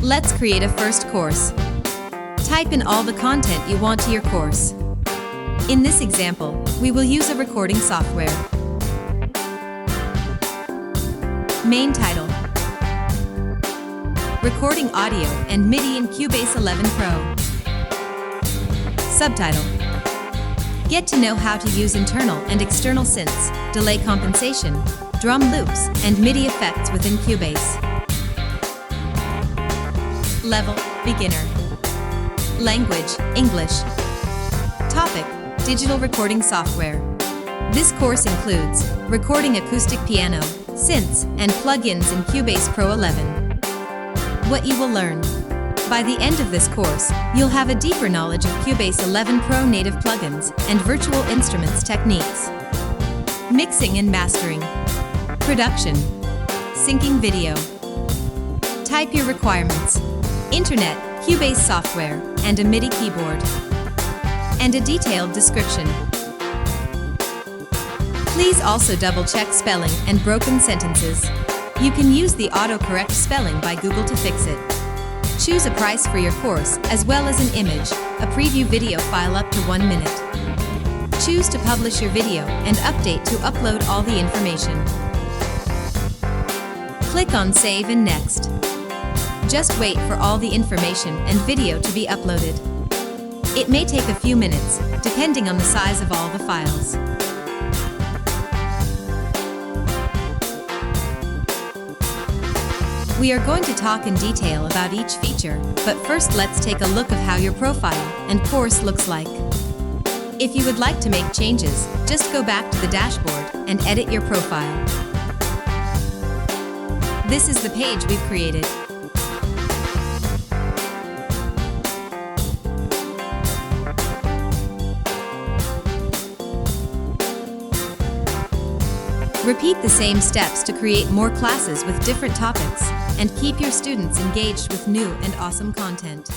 Let's create a first course. Type in all the content you want to your course. In this example, we will use a recording software. Main title: Recording audio and MIDI in Cubase 11 Pro. Subtitle: Get to know how to use internal and external synths, delay compensation, drum loops, and MIDI effects within Cubase. Level: Beginner. Language: English. Topic: Digital recording software. This course includes recording acoustic piano, synths, and plugins in Cubase Pro 11. What you will learn. By the end of this course, you'll have a deeper knowledge of Cubase 11 Pro native plugins and virtual instruments techniques. Mixing and mastering. Production. Syncing video. Type your requirements. Internet, Cubase software, and a MIDI keyboard. And a detailed description. Please also double-check spelling and broken sentences. You can use the autocorrect spelling by Google to fix it. Choose a price for your course as well as an image, a preview video file up to 1 minute. Choose to publish your video and update to upload all the information. Click on Save and Next. Just wait for all the information and video to be uploaded. It may take a few minutes, depending on the size of all the files. We are going to talk in detail about each feature, but first let's take a look of how your profile and course looks like. If you would like to make changes, just go back to the dashboard and edit your profile. This is the page we've created. Repeat the same steps to create more classes with different topics and keep your students engaged with new and awesome content.